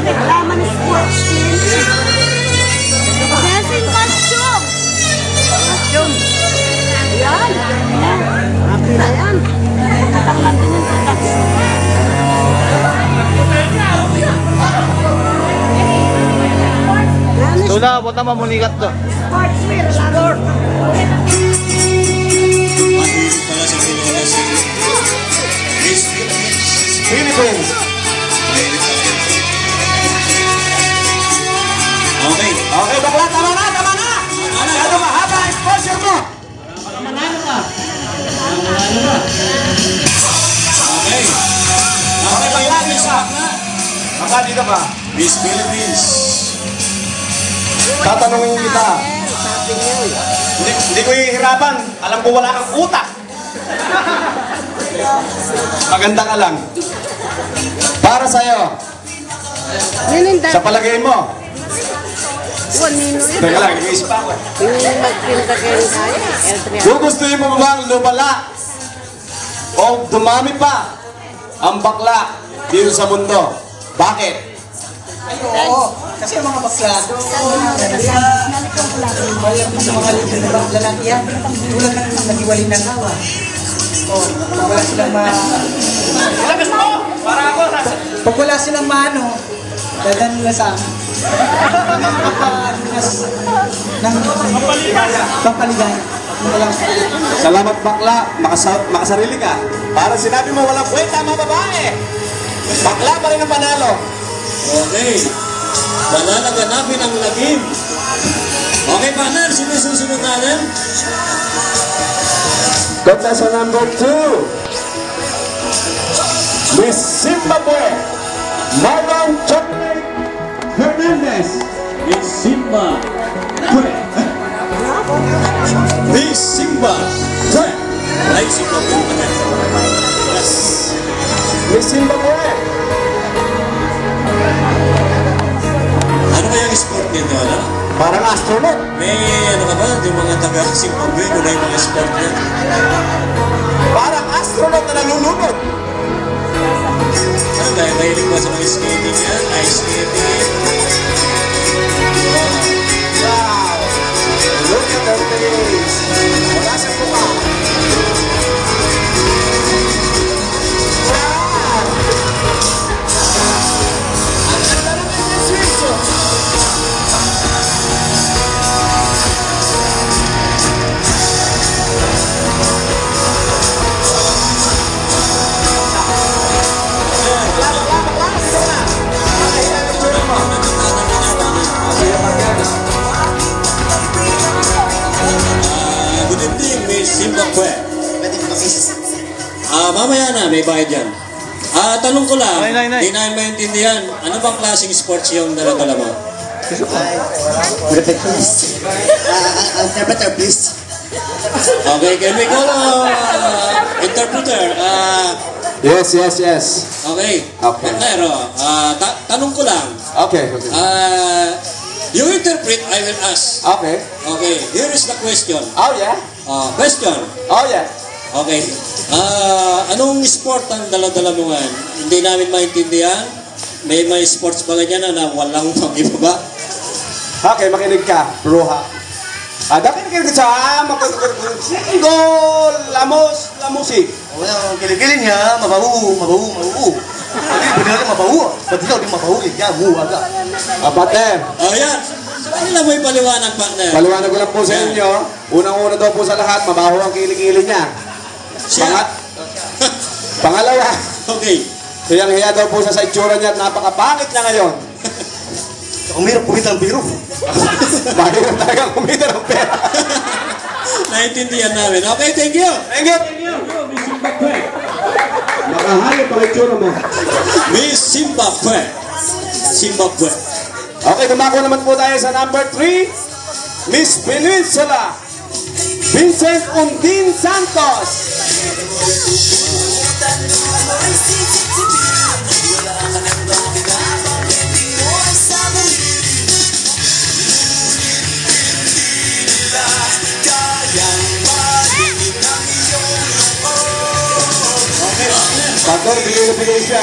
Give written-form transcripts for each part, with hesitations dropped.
Reklaman sports team. Dancing costume. Costume. Ayan. Happy na yan. Pagkatang natin yung production. Tula, buta mamunikat to. Sportswear. Sport. Philippines. Okay. Okay, bakla, tama na, tama na. Masyado mahaba ang exposure mo. Manalo ka. Manalo ka. Okay. Okay, bakla, dito ka. Bakla, dito ka. Miss Philippines. Tatanungin kita. Hindi ko hihirapan. Alam ko wala kang utak. Maganda ka lang. Para sa'yo. Sa palagay mo. Teka lang, nag-iisip ako. Gugustuhin mo bang lumala o dumami pa ang bakla dito sa mundo? Bakit? Ay, oo. Kasi ang mga bakla doon, sa mga lalaki yan, tulad ng nagiwalin ng awa. Pag wala silang pag wala silang maano, dadan nila sa amin. Ng pampaligaya. Salamat bakla, makasarili ka. Para sinabi mo walang kwenta mga babae. Bakla pa rin ang panalo. Okay. Mananaganapin ang lagim. Okay, partner. Sino susunod natin? Contestant number 2. Miss Zimbabwe, Marlon Chocolate Hernandez. Miss Simba. Miss Simba. Ay, Simba. Yes. Miss Zimbabwe. Ano kaya ang sport nito, ano? Parang astronaut. May ano ka ba? Yung mga taga-Zimbabwe, kung na yung mga sport niya. Parang astronaut na nalulunod. Ano dahil mahilig ba sa mga skating yan? Ice skating? Wow. Look at her face. Wala sa buka. Wow. Ang ganda ng exercise. Good evening, Miss Zimbabwe. Mamaya na, may bayad yan. Tanong ko lang, hindi namin maintindihan, ano bang klaseng sports yung dala-dala mo? Interpreter, please. Okay, can we call interpreter? Yes. Okay. Pero, tanong ko lang. Okay. You interpret, I will ask. Okay. Okay, here is the question. Oh, yeah? Question. Oh, yeah. Okay. Anong sport ang dala-dala mo ngayon? Hindi namin maintindihan. May sports ba ganyan na walang pag-ibaba? Okay, makinig ka, bruha. Dapat nakinig ka sa gol, lamusik. Wala akong kilikilin niya, mabahu. Hindi, benar na mabahu. Ba't ikaw di mabahu? Yan, aga. Partner. Yan. Ano lang mo ipaliwanag, partner? Paliwanag ko lang po sa inyo. Unang-una daw po sa lahat, mabaho ang kilikili niya. Pangalawa. Okay. Hiyang-hiya daw po sa itsura niya at napakapangit niya ngayon. Umirap kumita ang biro. Mahirap talaga kumita ng pera. Naintindihan namin. Okay, thank you. Thank you. Makahayop ang itsura mo. Miss Zimbabwe. Okay, dumako naman po tayo sa number 3. Miss Peninsula, Vincent Undin Santos. Partner, bigyan bigay siya.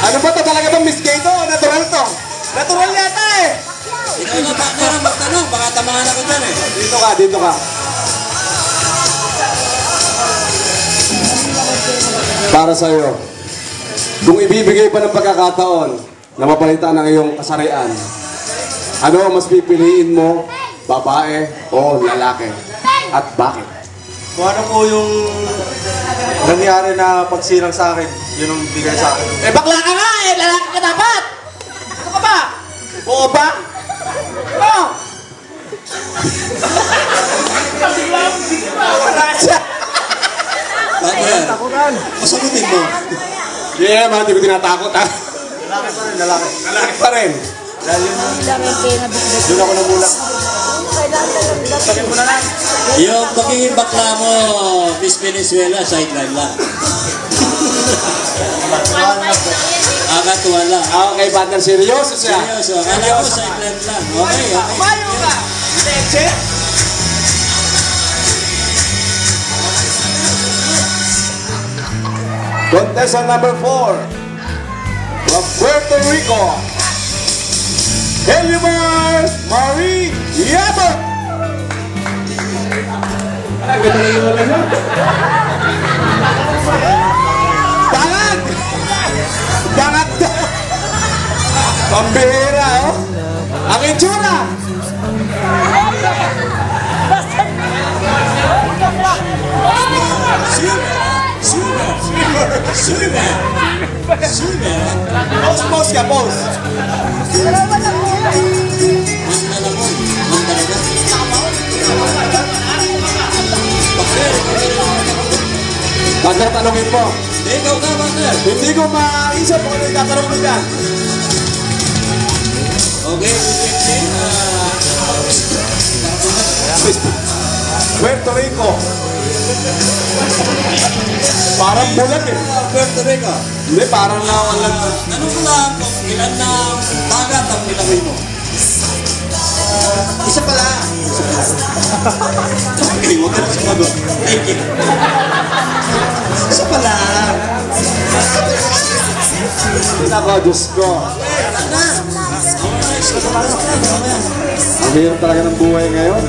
Ano ba to? Talaga bang Miss Kato? Natural to. Natural yata eh. Ikaw na partner ang magtanong, baka tamahan ako dyan eh. Dito ka, dito ka. Para sa'yo, kung ibibigay pa ng pagkakataon na mapalitan ang iyong kasarian, ano ang mas pipiliin mo, babae o lalaki? At bakit? Kung ano po yung nangyari na pagsilang sa akin, yun ang bigay sa akin. Eh bakla ka nga eh! Lalaki ka dapat! Ano ka ba? Oo ba? Oo! Wala siya! Partner, masagutin mo. Yeah, man, hindi ko tinatakot ha. Lalaki pa rin, lalaki. Lalaki pa rin. Dahil yun, doon ako namulak. Sabihin mo na lang. Yung pagiging bakla mo, Miss Venezuela, sideline lang. Akatuwa lang. Okay, partner, seryoso siya. Seryoso, akala ko sideline lang. Okay, okay. Kumayo ka! Leche? Contestant number 4 from Puerto Rico, Elimar Marie Yabot. Bangag! Bangag daw! Pambihira, oh! Ang itsura! Pause ka, pause! Partner, tanongin mo. Ikaw ka, partner. Hindi ko maisip kung ano yung tatanong mo dyan. Okay, Puerto Rico. Parang bulat eh. Puerto Rico. Hindi, parang nawalan. Tanong ko lang kung ilan na dagat ang nilawi mo. Isa pala. Okay, huwag ka na sumagot. Thank you. Isa pala. Nako, Diyos ko. Ang hirap talaga ng buhay ngayon.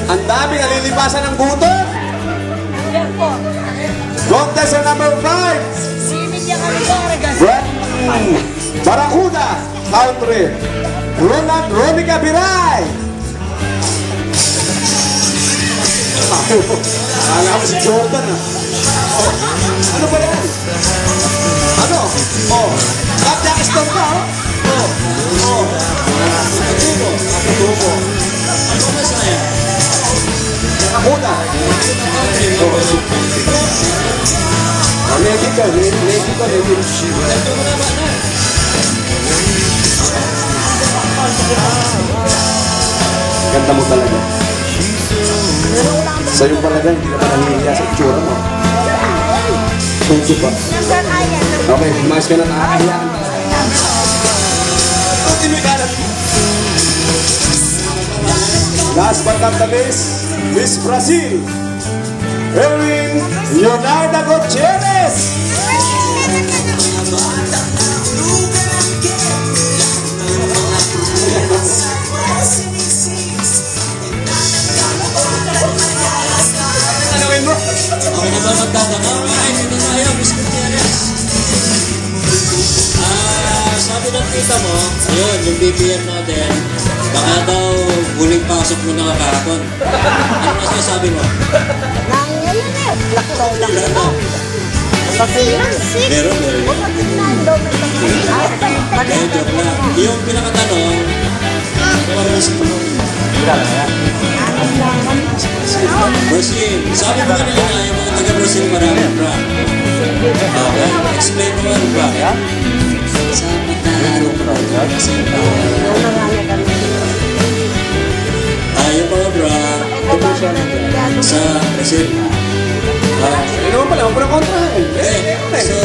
Ang dami nalilipasan ng gutom. Contestant number 5. Barracuda Country, Ronica Biray. Alam mo si Jordan ah. Oh, ano ba yan? Ano? Oh, Kapja Stone ka oh? Oh, Katubo. Katubo. Ano ba sa'yo? Barracuda. Mexico. Ito mo na, partner. Ganda mo talaga. Sa'yo palaga, hindi naman nahihiya sa itsura mo. Thank you pa. Okay, mas ka na nakakahiya. Last but not the least, Miss Brazil, Erin Leonardo Gutierrez. Tanungin mo. Ako na ba magtatanong? Okay, dito tayo, Miss Gutierrez. Sabi ng tita mo, ayun, yung BPM natin, baka daw huling pasok mo na kahapon. Ano nasasabi mo? Ngayon eh, laktaw lang Ilan ito. na? Meron. Meron. Eh, joke lang. Yung pinakatanong, Brazil. Sabi mo kanina na yung mga taga-Brazil maraming brand. Okay, explain mo ano ba? Sa pagkaharong brand. Yung mga brand sa Brazil. Ano naman pala, huwag mo na kontrahan. So,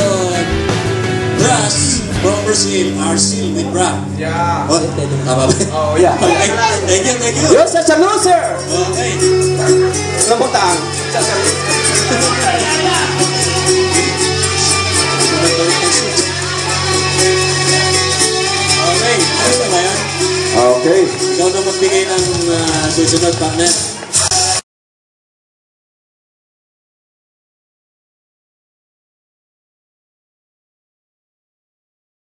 brass from Brazil are sealed with bra. Yeah. Oh, tama ba? Oh, yeah. Okay, thank you. You're such a loser! Okay. Lambutan. ikaw na magbigay ng susunod partner.